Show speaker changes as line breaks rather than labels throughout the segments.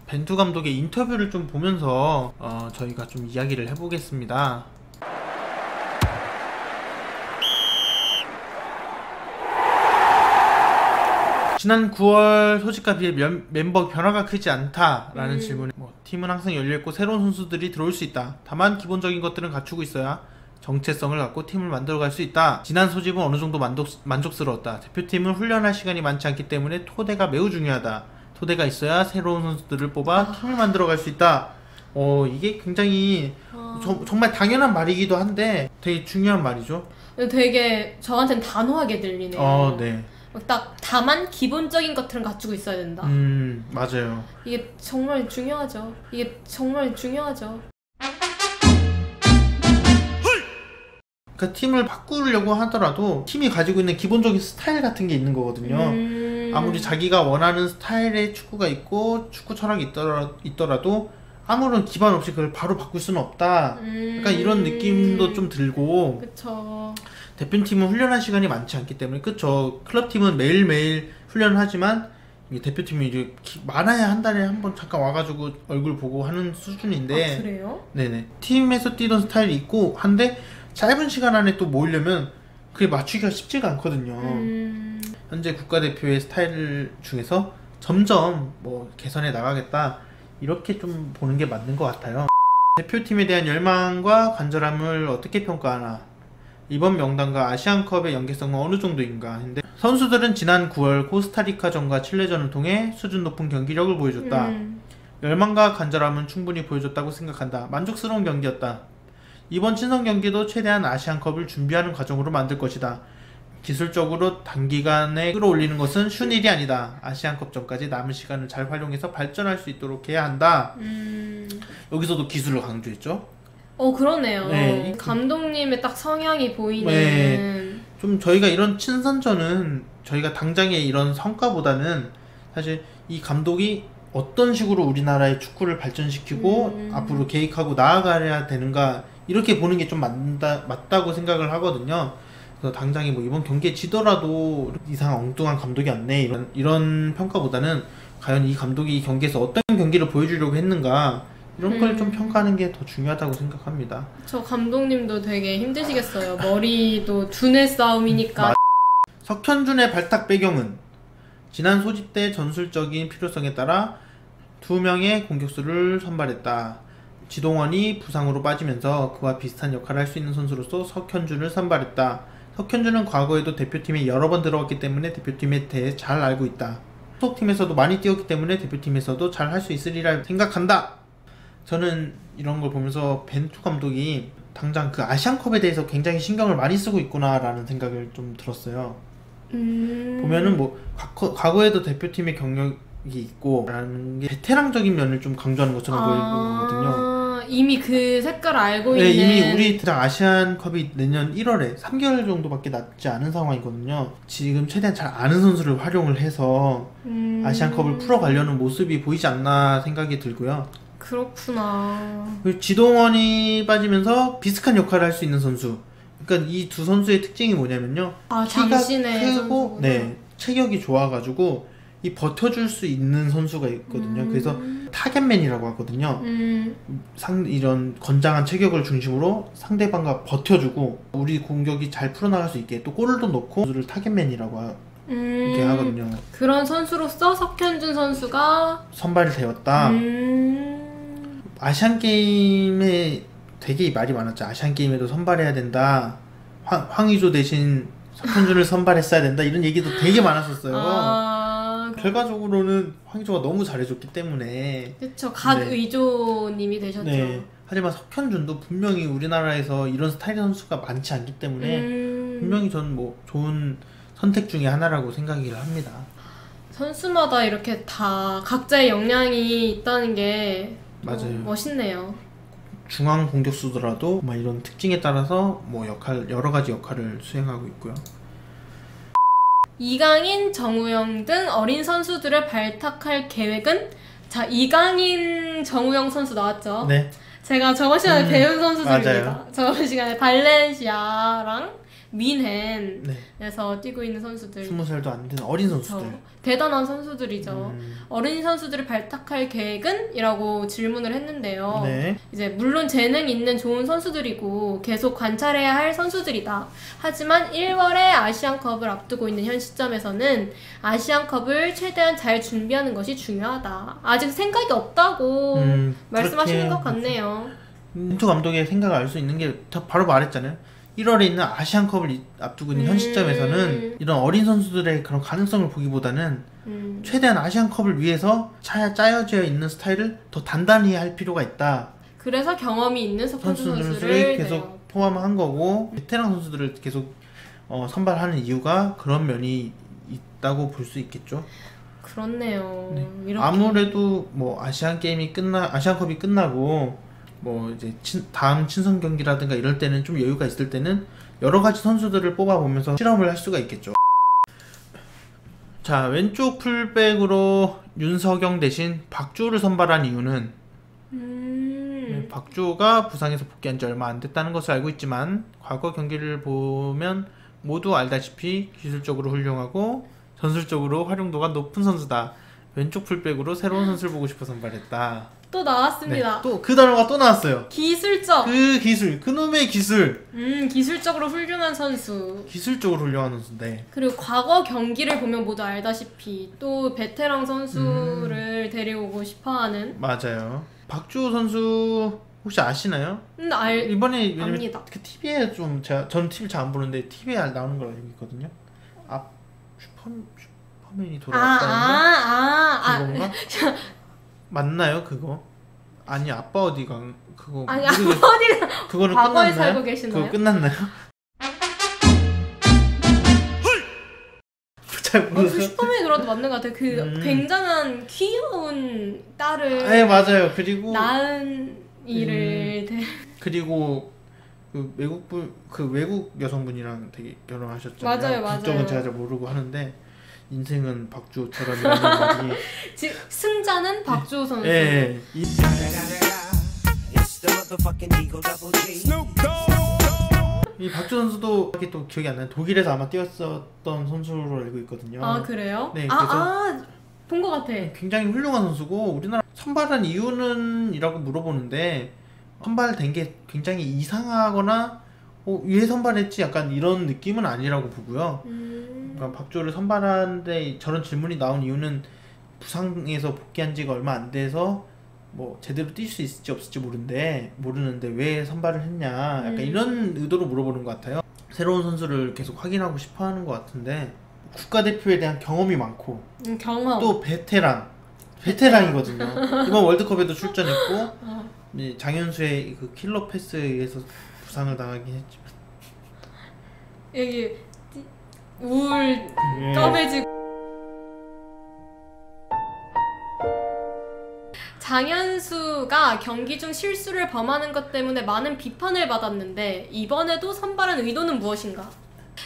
벤투 감독의 인터뷰를 좀 보면서 저희가 좀 이야기를 해보겠습니다. 지난 9월 소집과 비해 멤버 변화가 크지 않다라는 질문에 팀은 항상 열려있고 새로운 선수들이 들어올 수 있다. 다만 기본적인 것들은 갖추고 있어야 정체성을 갖고 팀을 만들어갈 수 있다. 지난 소집은 어느 정도 만족스러웠다. 대표팀은 훈련할 시간이 많지 않기 때문에 토대가 매우 중요하다. 토대가 있어야 새로운 선수들을 뽑아 팀을 만들어갈 수 있다. 이게 굉장히 정말 당연한 말이기도 한데 되게 중요한 말이죠.
되게 저한테는 단호하게 들리네요.
네.
딱 다만 기본적인 것들은 갖추고 있어야 된다.
맞아요.
이게 정말 중요하죠.
그러니까 팀을 바꾸려고 하더라도 팀이 가지고 있는 기본적인 스타일 같은 게 있는 거거든요. 아무리 자기가 원하는 스타일의 축구가 있고 축구 철학이 있더라도 아무런 기반 없이 그걸 바로 바꿀 수는 없다. 약간 이런 느낌도 좀 들고.
그쵸.
대표팀은 훈련할 시간이 많지 않기 때문에, 그쵸. 클럽팀은 매일매일 훈련을 하지만 대표팀이 이제 많아야 한 달에 한 번 잠깐 와가지고 얼굴 보고 하는 수준인데.
그래요?
네네. 팀에서 뛰던 스타일이 있고 한데 짧은 시간 안에 또 모으려면 그게 맞추기가 쉽지가 않거든요. 현재 국가대표의 스타일 중에서 점점 개선해 나가겠다, 이렇게 좀 보는 게 맞는 것 같아요. 대표팀에 대한 열망과 간절함을 어떻게 평가하나? 이번 명단과 아시안컵의 연계성은 어느 정도인가 했는데, 선수들은 지난 9월 코스타리카전과 칠레전을 통해 수준 높은 경기력을 보여줬다. 열망과 간절함은 충분히 보여줬다고 생각한다. 만족스러운 경기였다. 이번 친선 경기도 최대한 아시안컵을 준비하는 과정으로 만들 것이다. 기술적으로 단기간에 끌어올리는 것은 쉬운 일이 아니다. 아시안컵 전까지 남은 시간을 잘 활용해서 발전할 수 있도록 해야 한다. 여기서도 기술을 강조했죠.
그러네요.
네.
감독님의 딱 성향이 보이는.
네. 좀 저희가 이런 친선전은 저희가 당장의 이런 성과보다는 사실 이 감독이 어떤 식으로 우리나라의 축구를 발전시키고 앞으로 계획하고 나아가야 되는가, 이렇게 보는 게 좀 맞다고 생각을 하거든요. 그래서 당장에 이번 경기에 지더라도 이상한 엉뚱한 감독이 왔네, 이런 평가보다는 과연 이 감독이 이 경기에서 어떤 경기를 보여주려고 했는가, 이런 걸 좀 평가하는 게 더 중요하다고 생각합니다.
저 감독님도 되게 힘드시겠어요. 머리도 두뇌 싸움이니까.
석현준의 발탁 배경은 지난 소집 때 전술적인 필요성에 따라 2명의 공격수를 선발했다. 지동원이 부상으로 빠지면서 그와 비슷한 역할을 할 수 있는 선수로서 석현준을 선발했다. 석현준은 과거에도 대표팀에 여러 번 들어왔기 때문에 대표팀에 대해 잘 알고 있다. 소속팀에서도 많이 뛰었기 때문에 대표팀에서도 잘 할 수 있으리라 생각한다. 저는 이런 걸 보면서 벤투 감독이 당장 그 아시안컵에 대해서 굉장히 신경을 많이 쓰고 있구나 라는 생각을 좀 들었어요. 보면은 과거에도 대표팀의 경력이 있고 라는 게 베테랑적인 면을 좀 강조하는 것처럼 보이거든요.
이미 그 색깔을 알고
네,
있는.
이미 우리 아시안컵이 내년 1월에 3개월 정도밖에 남지 않은 상황이거든요. 지금 최대한 잘 아는 선수를 활용을 해서 아시안컵을 풀어가려는 모습이 보이지 않나 생각이 들고요.
그렇구나.
지동원이 빠지면서 비슷한 역할을 할 수 있는 선수. 그러니까 이 두 선수의 특징이 뭐냐면요. 키가 크고 체격이 좋아가지고 이 버텨줄 수 있는 선수가 있거든요. 그래서 타겟맨이라고 하거든요. 이런 건장한 체격을 중심으로 상대방과 버텨주고 우리 공격이 잘 풀어나갈 수 있게 또 골도 넣고 선수를 타겟맨이라고 이렇게 하거든요.
그런 선수로서 석현준 선수가
선발이 되었다. 아시안게임에 되게 말이 많았죠. 아시안게임에도 선발해야 된다. 황의조 대신 석현준을 선발했어야 된다. 이런 얘기도 되게 많았었어요. 결과적으로는 황의조가 너무 잘해줬기 때문에.
그쵸. 각의조님이 되셨죠.
네. 하지만 석현준도 분명히 우리나라에서 이런 스타일의 선수가 많지 않기 때문에 분명히 저는 좋은 선택 중에 하나라고 생각을 합니다.
선수마다 이렇게 다 각자의 역량이 있다는 게
맞아요.
멋있네요.
중앙 공격수더라도 이런 특징에 따라서 여러 가지 역할을 수행하고 있고요.
이강인, 정우영 등 어린 선수들을 발탁할 계획은? 자, 이강인, 정우영 선수 나왔죠?
네.
제가 저번 시간에 배운 선수들입니다.
맞아요.
저번 시간에 발렌시아랑 윈헨에서 뛰고 있는 선수들
20살도 안 된 어린 선수들
대단한 선수들이죠. 어린 선수들을 발탁할 계획은? 이라고 질문을 했는데요.
네.
이제 물론 재능 있는 좋은 선수들이고 계속 관찰해야 할 선수들이다. 하지만 1월에 아시안컵을 앞두고 있는 현 시점에서는 아시안컵을 최대한 잘 준비하는 것이 중요하다. 아직 생각이 없다고 말씀하시는 것 같네요.
벤투 감독의 생각을 알 수 있는 게 바로 말했잖아요. 1월에 있는 아시안컵을 앞두고 있는 현 시점에서는 이런 어린 선수들의 그런 가능성을 보기보다는 최대한 아시안컵을 위해서 짜여져 있는 스타일을 더 단단히 할 필요가 있다.
그래서 경험이 있는
선수들을 계속 포함한 거고 베테랑 선수들을 계속 선발하는 이유가 그런 면이 있다고 볼 수 있겠죠.
그렇네요.
네.
이렇게.
아무래도 뭐 아시안컵이 끝나고 뭐 이제 다음 친선 경기라든가 이럴 때는 좀 여유가 있을 때는 여러 가지 선수들을 뽑아보면서 실험을 할 수가 있겠죠. 자, 왼쪽 풀백으로 윤석영 대신 박주호를 선발한 이유는 네, 박주호가 부상에서 복귀한 지 얼마 안 됐다는 것을 알고 있지만 과거 경기를 보면 모두 알다시피 기술적으로 훌륭하고 전술적으로 활용도가 높은 선수다. 왼쪽 풀백으로 새로운 선수를 보고 싶어 선발했다.
또 나왔습니다.
네, 또 그 단어가 또 나왔어요.
기술적.
그 기술, 그놈의 기술.
기술적으로 훌륭한 선수.
기술적으로 훌륭한 선수인데.
그리고 과거 경기를 보면 모두 알다시피 또 베테랑 선수를 데려오고 싶어하는.
맞아요. 박주호 선수 혹시 아시나요? 이번에 왜냐면
압니다.
그 TV에 좀 저는 TV 잘 안 보는데 TV에 나오는 걸 알고 있거든요. 슈퍼맨이 돌아왔다는 그건가? 맞나요 그거? 아니 아빠 어디가 그거
아니 아빠 어디가
그거는
과거에
끝났나요?
살고 계시나요?
그거 끝났나요? 잘
그 슈퍼맨이 돌아도 맞는 것 같아요. 그 굉장한 귀여운 딸을
네 맞아요. 그리고
낳은 일을
그리고 그 외국 여성분이랑 되게 결혼하셨잖아요.
맞아요.
국적은 제가 잘 모르고 하는데 인생은 박주호처럼 이라는 말이
즉 승자는 박주호 선수.
예. 이 박주호 선수도 이렇게 또 기억이 안 나요. 독일에서 아마 뛰었었던 선수로 알고 있거든요.
아 그래요?
네. 그래서
본 것 같아.
굉장히 훌륭한 선수고 우리나라 선발한 이유는 이라고 물어보는데 선발된 게 굉장히 이상하거나 왜 선발했지 약간 이런 느낌은 아니라고 보고요. 그러니까 박주호를 선발하는데 저런 질문이 나온 이유는 부상에서 복귀한 지가 얼마 안 돼서 뭐 제대로 뛸 수 있을지 없을지 모르는데 왜 선발을 했냐 약간 이런 의도로 물어보는 것 같아요. 새로운 선수를 계속 확인하고 싶어 하는 것 같은데 국가대표에 대한 경험이 많고
경험
또 베테랑이거든요. 이번 월드컵에도 출전했고 장현수의 그 킬러 패스에 의해서 부상을 당하긴 했지만
여기 우울 까매지고 장현수가 경기 중 실수를 범하는 것 때문에 많은 비판을 받았는데 이번에도 선발한 의도는 무엇인가?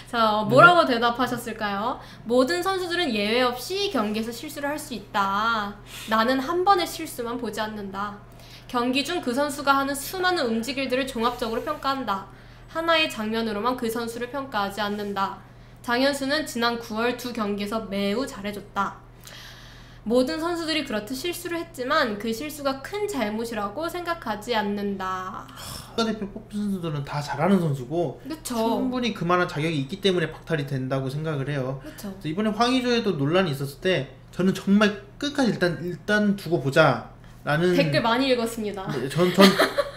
자, 뭐라고 대답하셨을까요? 모든 선수들은 예외 없이 경기에서 실수를 할 수 있다. 나는 한 번의 실수만 보지 않는다. 경기 중 그 선수가 하는 수많은 움직임들을 종합적으로 평가한다. 하나의 장면으로만 그 선수를 평가하지 않는다. 장현수는 지난 9월 두 경기에서 매우 잘해줬다. 모든 선수들이 그렇듯 실수를 했지만 그 실수가 큰 잘못이라고 생각하지 않는다.
국가대표 뽑힌 선수들은 다 잘하는 선수고
그쵸.
충분히 그만한 자격이 있기 때문에 박탈이 된다고 생각을 해요.
그쵸.
이번에 황의조에도 논란이 있었을 때 저는 정말 끝까지 일단 두고 보자 라는
댓글 많이 읽었습니다.
네, 전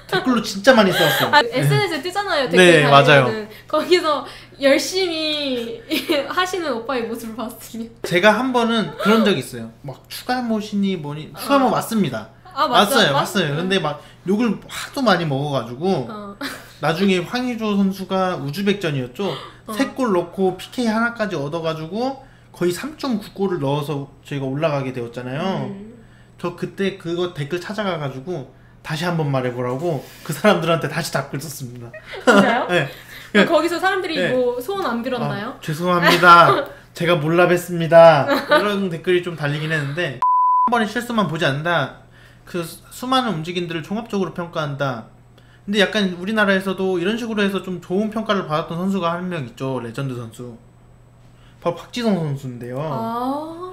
댓글로 진짜 많이 써왔어요.
SNS에 뜨잖아요. 댓글
네,
달리면은. 거기서 열심히 하시는 오빠의 모습을 봤으니
제가 한 번은 그런 적이 있어요. 막 추가못이니 뭐니 추가못 맞습니다. 맞어요. 근데 막 욕을 하도 많이 먹어가지고 나중에 황의조 선수가 우즈벡전이었죠. 3골 넣고 PK 하나까지 얻어가지고 거의 3.9골을 넣어서 저희가 올라가게 되었잖아요. 저 그때 그거 댓글 찾아가가지고 다시 한번 말해보라고 그 사람들한테 다시 답글 썼습니다.
진짜요?
네.
그럼 거기서 사람들이
네.
뭐 소원 안 빌었나요?
죄송합니다. 제가 몰라 뵀습니다. 이런 댓글이 좀 달리긴 했는데 한 번의 실수만 보지 않는다. 그 수많은 움직임들을 종합적으로 평가한다. 근데 약간 우리나라에서도 이런 식으로 해서 좀 좋은 평가를 받았던 선수가 한 명 있죠. 레전드 선수. 바로 박지성 선수인데요.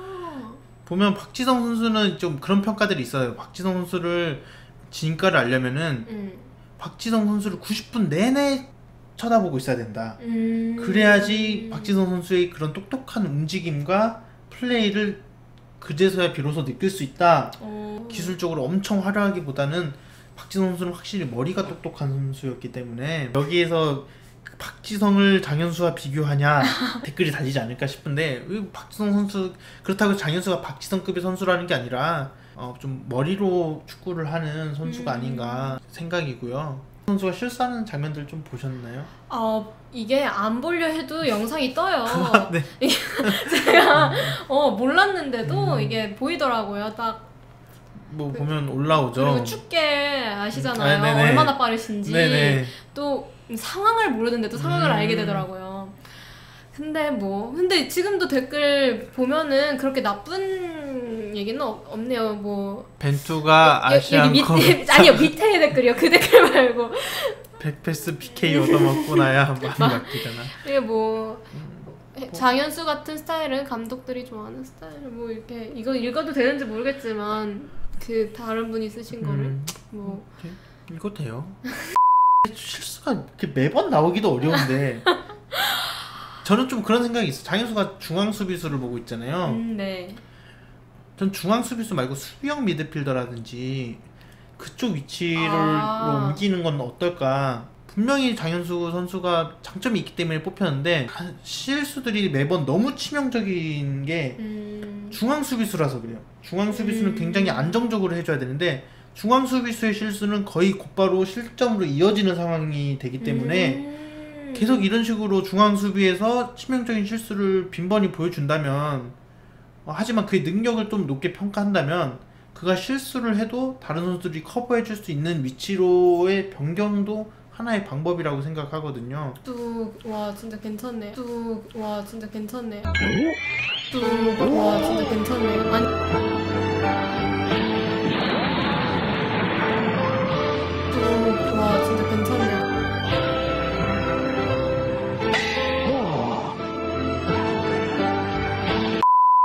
보면 박지성 선수는 좀 그런 평가들이 있어요. 박지성 선수를 진가를 알려면은 박지성 선수를 90분 내내 쳐다보고 있어야 된다. 그래야지 박지성 선수의 그런 똑똑한 움직임과 플레이를 그제서야 비로소 느낄 수 있다. 기술적으로 엄청 화려하기보다는 박지성 선수는 확실히 머리가 똑똑한 선수였기 때문에 여기에서 박지성을 장현수와 비교하냐 댓글이 달리지 않을까 싶은데 박지성 선수 그렇다고 장현수가 박지성급의 선수라는 게 아니라 좀 머리로 축구를 하는 선수가 아닌가 생각이고요. 선수가 실수하는 장면들 좀 보셨나요?
이게 안 보려 해도 영상이 떠요.
네.
제가 몰랐는데도 이게 보이더라고요. 딱
뭐 보면 올라오죠.
그리고 축게 아시잖아요.
네네.
얼마나 빠르신지.
네네.
또 상황을 모르는데도 상황을 알게 되더라고요. 근데 지금도 댓글 보면은 그렇게 나쁜 얘기는 없네요. 뭐
벤투가 아시안컵
아니요, 밑에 댓글이요. 그 댓글 말고
백패스 PK 얻어먹고 나야 많이 맡기잖아.
이게 장현수 같은 스타일은 감독들이 좋아하는 스타일. 뭐 이렇게 이거 읽어도 되는지 모르겠지만 그 다른 분이 쓰신 거를
이거 돼요. 실수가 이렇게 매번 나오기도 어려운데 저는 좀 그런 생각이 있어요. 장현수가 중앙 수비수를 보고 있잖아요.
네.
전 중앙 수비수 말고 수비형 미드필더라든지 그쪽 위치로 옮기는 건 어떨까. 분명히 장현수 선수가 장점이 있기 때문에 뽑혔는데 실수들이 매번 너무 치명적인 게 중앙 수비수라서 그래요. 중앙 수비수는 굉장히 안정적으로 해줘야 되는데 중앙 수비수의 실수는 거의 곧바로 실점으로 이어지는 상황이 되기 때문에 계속 이런 식으로 중앙 수비에서 치명적인 실수를 빈번히 보여준다면 하지만 그의 능력을 좀 높게 평가한다면 그가 실수를 해도 다른 선수들이 커버해줄 수 있는 위치로의 변경도 하나의 방법이라고 생각하거든요.
와 진짜 괜찮네. 와 진짜 괜찮네.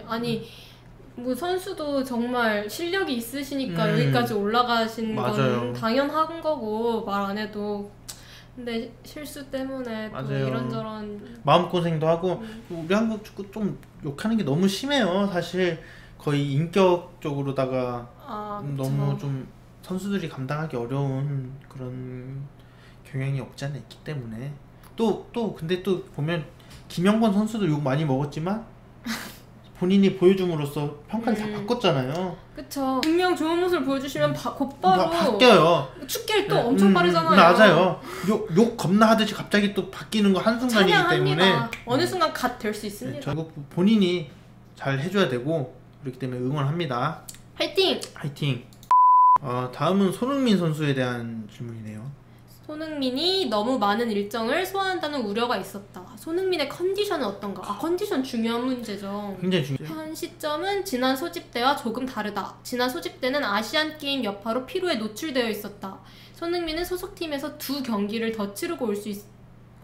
아니 뭐 선수도 정말 실력이 있으시니까 여기까지 올라가신 건 당연한 거고 말 안 해도. 근데 실수 때문에 또 이런저런
마음고생도 하고 우리 한국 축구 좀 욕하는 게 너무 심해요. 사실 거의 인격적으로다가 너무 좀 선수들이 감당하기 어려운 그런 경향이 없지 않아 있기 때문에 근데 또 보면 김영권 선수도 욕 많이 먹었지만 본인이 보여줌으로써 평가를 다 바꿨잖아요.
그쵸. 분명 좋은 모습을 보여주시면 곧바로
바뀌어요.
축기를 또 엄청 빠르잖아요.
맞아요. 욕 겁나 하듯이 갑자기 또 바뀌는 거 한순간이기 때문에
어느 순간 갓 될 수 있습니다.
결국 본인이 잘 해줘야 되고 그렇기 때문에 응원합니다.
화이팅!
화이팅! 다음은 손흥민 선수에 대한 질문이네요.
손흥민이 너무 많은 일정을 소화한다는 우려가 있었다. 손흥민의 컨디션은 어떤가? 컨디션 중요한 문제죠.
굉장히 중요해요.
현 시점은 지난 소집 때와 조금 다르다. 지난 소집 때는 아시안게임 여파로 피로에 노출되어 있었다. 손흥민은 소속팀에서 2경기를 더 치르고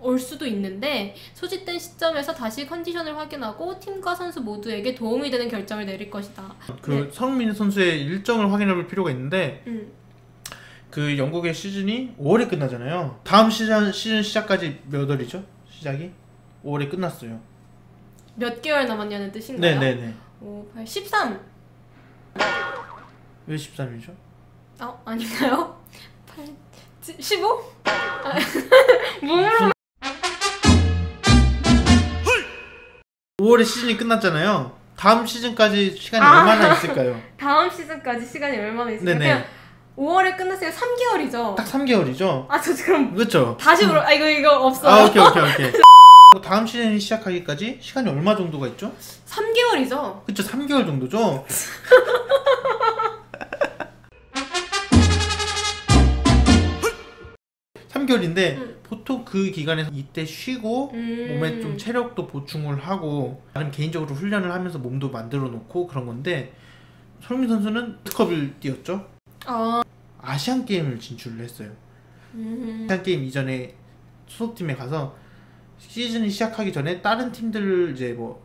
올 수도 있는데 소집된 시점에서 다시 컨디션을 확인하고 팀과 선수 모두에게 도움이 되는 결정을 내릴 것이다.
손흥민 선수의 일정을 확인해볼 필요가 있는데 그 영국의 시즌이 5월에 끝나잖아요. 다음 시즌 시작까지 몇 월이죠? 시작이? 5월에 끝났어요.
몇 개월 남았냐는 뜻인가요?
네네네.
5, 8, 13!
왜 13이죠?
아닌가요? 8, 15? 뭐로?
5월에 시즌이 끝났잖아요. 다음 시즌까지 시간이 얼마나 있을까요?
다음 시즌까지 시간이 얼마나 있을까요?
네네.
5월에 끝났으니까 3개월이죠?
딱 3개월이죠?
저 그럼
그렇죠.
다시 이거 없어요.
오케이. 다음 시즌이 시작하기까지 시간이 얼마 정도가 있죠?
3개월이죠.
그쵸, 3개월 정도죠. 3개월인데 보통 그 기간에서 이때 쉬고 몸에 좀 체력도 보충을 하고 나름 개인적으로 훈련을 하면서 몸도 만들어 놓고 그런 건데 손흥민 선수는 월드컵을 뛰었죠. 아시안 게임을 진출을 했어요. 아시안 게임 이전에 소속팀에 가서 시즌이 시작하기 전에 다른 팀들 이제 뭐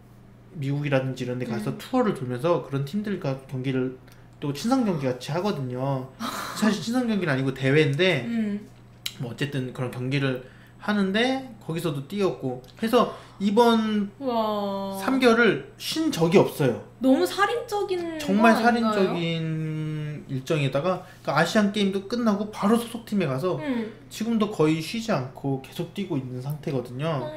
미국이라든지 이런 데 가서 투어를 돌면서 그런 팀들과 경기를 또 친선 경기 같이 하거든요. 사실 친선 경기는 아니고 대회인데 뭐 어쨌든 그런 경기를 하는데 거기서도 뛰었고 해서 이번
와.
3개월을 쉰 적이 없어요.
너무 살인적인
정말
거 아닌가요?
살인적인 일정에다가 그러니까 아시안 게임도 끝나고 바로 소속팀에 가서 지금도 거의 쉬지 않고 계속 뛰고 있는 상태거든요.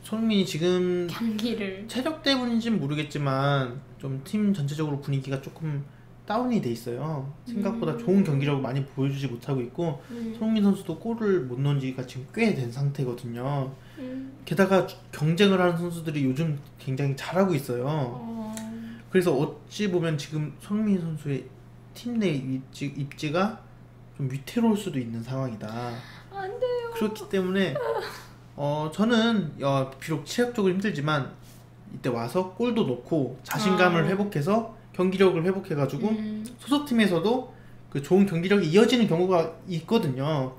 손흥민이 지금
경기를
체력 때문인지는 모르겠지만 좀 팀 전체적으로 분위기가 조금 다운이 돼 있어요. 생각보다 좋은 경기력을 많이 보여주지 못하고 있고 손흥민 선수도 골을 못 넣은 지가 지금 꽤 된 상태거든요. 게다가 경쟁을 하는 선수들이 요즘 굉장히 잘하고 있어요. 그래서 어찌 보면 지금 손흥민 선수의 팀 내 입지가 좀 위태로울 수도 있는 상황이다.
안 돼요.
그렇기 때문에 저는 비록 체력적으로 힘들지만 이때 와서 골도 넣고 자신감을 회복해서 경기력을 회복해가지고 소속팀에서도 그 좋은 경기력이 이어지는 경우가 있거든요.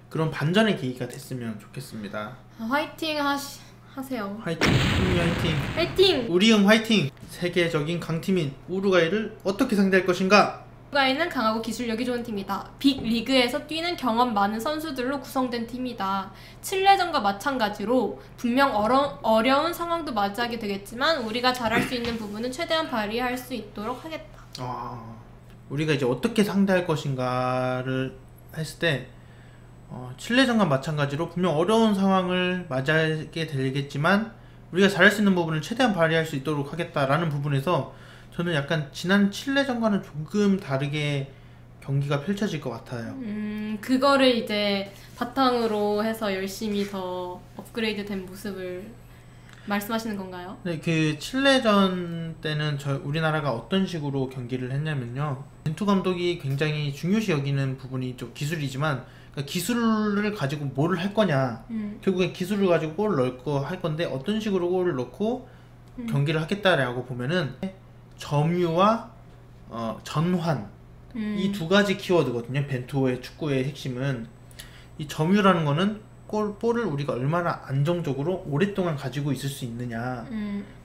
그런 반전의 계기가 됐으면 좋겠습니다.
화이팅 하세요.
화이팅! 손흥민 화이팅!
화이팅!
우리응 화이팅! 세계적인 강팀인 우루과이를 어떻게 상대할 것인가?
우루과이는 강하고 기술력이 좋은 팀이다. 빅리그에서 뛰는 경험 많은 선수들로 구성된 팀이다. 칠레전과 마찬가지로 분명 어려운 상황도 맞이하게 되겠지만 우리가 잘할 수 있는 부분은 최대한 발휘할 수 있도록 하겠다.
우리가 이제 어떻게 상대할 것인가를 했을 때 칠레전과 마찬가지로 분명 어려운 상황을 맞이하게 되겠지만 우리가 잘할 수 있는 부분을 최대한 발휘할 수 있도록 하겠다라는 부분에서 저는 약간 지난 칠레전과는 조금 다르게 경기가 펼쳐질 것 같아요.
그거를 이제 바탕으로 해서 열심히 더 업그레이드 된 모습을 말씀하시는 건가요?
네, 그 칠레전 때는 우리나라가 어떤 식으로 경기를 했냐면요. 벤투 감독이 굉장히 중요시 여기는 부분이 좀 기술이지만 그러니까 기술을 가지고 뭘 할 거냐. 결국엔 기술을 가지고 골을 넣을 거 할 건데 어떤 식으로 골을 넣고 경기를 하겠다라고 보면은 점유와 전환 이 두 가지 키워드거든요. 벤투의 축구의 핵심은 이 점유라는 거는 볼을 우리가 얼마나 안정적으로 오랫동안 가지고 있을 수 있느냐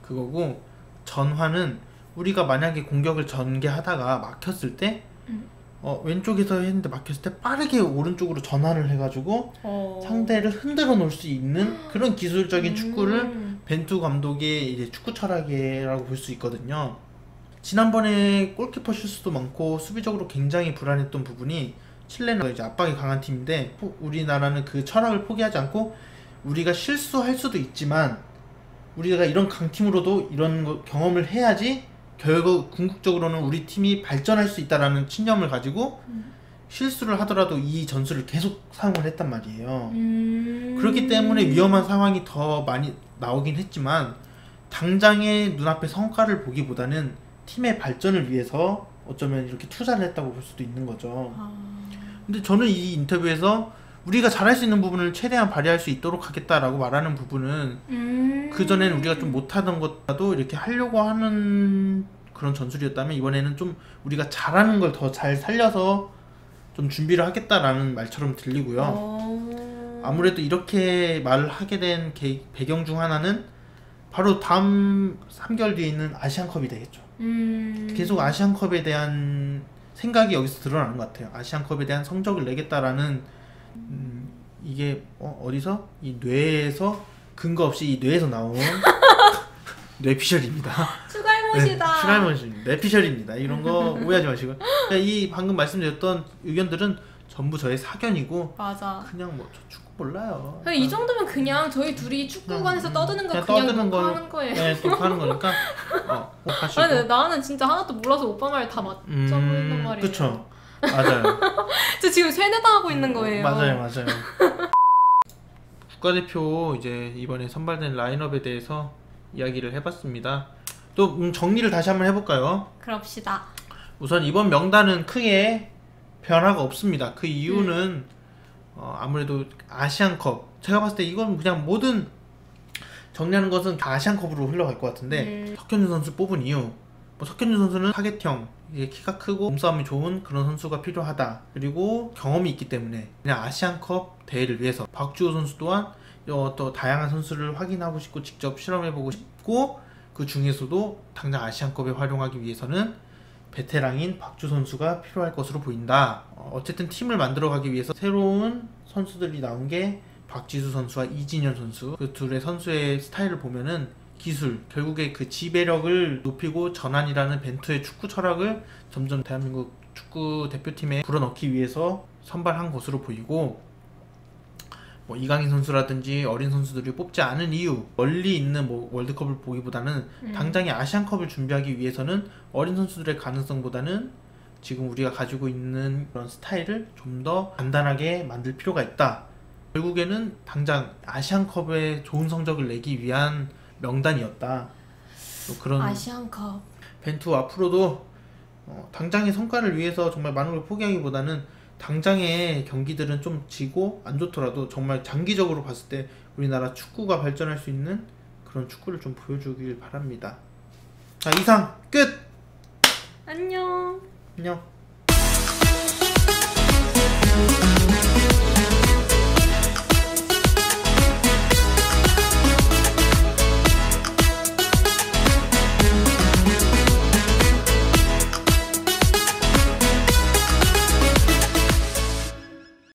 그거고, 전환은 우리가 만약에 공격을 전개하다가 막혔을 때 왼쪽에서 했는데 막혔을 때 빠르게 오른쪽으로 전환을 해가지고 상대를 흔들어 놓을 수 있는 그런 기술적인 축구를 벤투 감독의 이제 축구 철학이라고 볼 수 있거든요. 지난번에 골키퍼 실수도 많고 수비적으로 굉장히 불안했던 부분이 칠레는 이제 압박이 강한 팀인데 우리나라는 그 철학을 포기하지 않고 우리가 실수할 수도 있지만 우리가 이런 강팀으로도 이런 경험을 해야지 결국 궁극적으로는 우리 팀이 발전할 수 있다라는 신념을 가지고 실수를 하더라도 이 전술을 계속 사용을 했단 말이에요. 그렇기 때문에 위험한 상황이 더 많이 나오긴 했지만 당장의 눈앞의 성과를 보기보다는 팀의 발전을 위해서 어쩌면 이렇게 투자를 했다고 볼 수도 있는 거죠. 근데 저는 이 인터뷰에서 우리가 잘할 수 있는 부분을 최대한 발휘할 수 있도록 하겠다라고 말하는 부분은 그전에는 우리가 좀 못하던 것도 이렇게 하려고 하는 그런 전술이었다면 이번에는 좀 우리가 잘하는 걸 더 잘 살려서 좀 준비를 하겠다라는 말처럼 들리고요. 아무래도 이렇게 말을 하게 된 배경 중 하나는 바로 다음 3개월 뒤에 있는 아시안컵이 되겠죠. 계속 아시안컵에 대한 생각이 여기서 드러나는 것 같아요. 아시안컵에 대한 성적을 내겠다라는 이게 어디서? 이 뇌에서 근거 없이 이 뇌에서 나온 뇌피셜입니다.
추갈못이다.
추갈못입니다. 뇌피셜입니다. 이런 거 오해하지 마시고. 그러니까 이 방금 말씀드렸던 의견들은 전부 저의 사견이고
맞아.
그냥 뭐 저 축구 몰라요.
이 정도면 그냥 저희 둘이 축구관에서 떠드는 거 그냥 하는 거예요.
네, 또 하는 거니까 하시고.
아니, 나는 진짜 하나도 몰라서 오빠 말 다 맞춰버린단 말이에요.
그쵸. 맞아요.
저 지금 세뇌당하고 있는 거예요.
맞아요. 국가대표 이제 이번에 선발된 라인업에 대해서 이야기를 해봤습니다. 또 정리를 다시 한번 해볼까요?
그럽시다.
우선 이번 명단은 크게 변화가 없습니다. 그 이유는 아무래도 아시안컵, 제가 봤을 때 이건 그냥 모든 정리하는 것은 다 아시안컵으로 흘러갈 것 같은데 석현준 선수 뽑은 이유, 뭐 석현준 선수는 타겟형, 이게 키가 크고 몸싸움이 좋은 그런 선수가 필요하다. 그리고 경험이 있기 때문에 그냥 아시안컵 대회를 위해서. 박주호 선수 또한 또 다양한 선수를 확인하고 싶고 직접 실험해보고 싶고, 그 중에서도 당장 아시안컵에 활용하기 위해서는 베테랑인 박주 선수가 필요할 것으로 보인다. 어쨌든 팀을 만들어가기 위해서 새로운 선수들이 나온 게 박지수 선수와 이진현 선수. 그 둘의 선수의 스타일을 보면은 기술, 결국에 그 지배력을 높이고 전환이라는 벤투의 축구 철학을 점점 대한민국 축구 대표팀에 불어넣기 위해서 선발한 것으로 보이고, 뭐 이강인 선수라든지 어린 선수들이 뽑지 않은 이유, 멀리 있는 뭐 월드컵을 보기보다는 당장의 아시안컵을 준비하기 위해서는 어린 선수들의 가능성보다는 지금 우리가 가지고 있는 그런 스타일을 좀 더 간단하게 만들 필요가 있다. 결국에는 당장 아시안컵에 좋은 성적을 내기 위한 명단이었다. 또 그런
아시안컵.
벤투 앞으로도 당장의 성과를 위해서 정말 많은 걸 포기하기보다는 당장의 경기들은 좀 지고 안 좋더라도 정말 장기적으로 봤을 때 우리나라 축구가 발전할 수 있는 그런 축구를 좀 보여주길 바랍니다. 자, 이상 끝!
안녕.
안녕.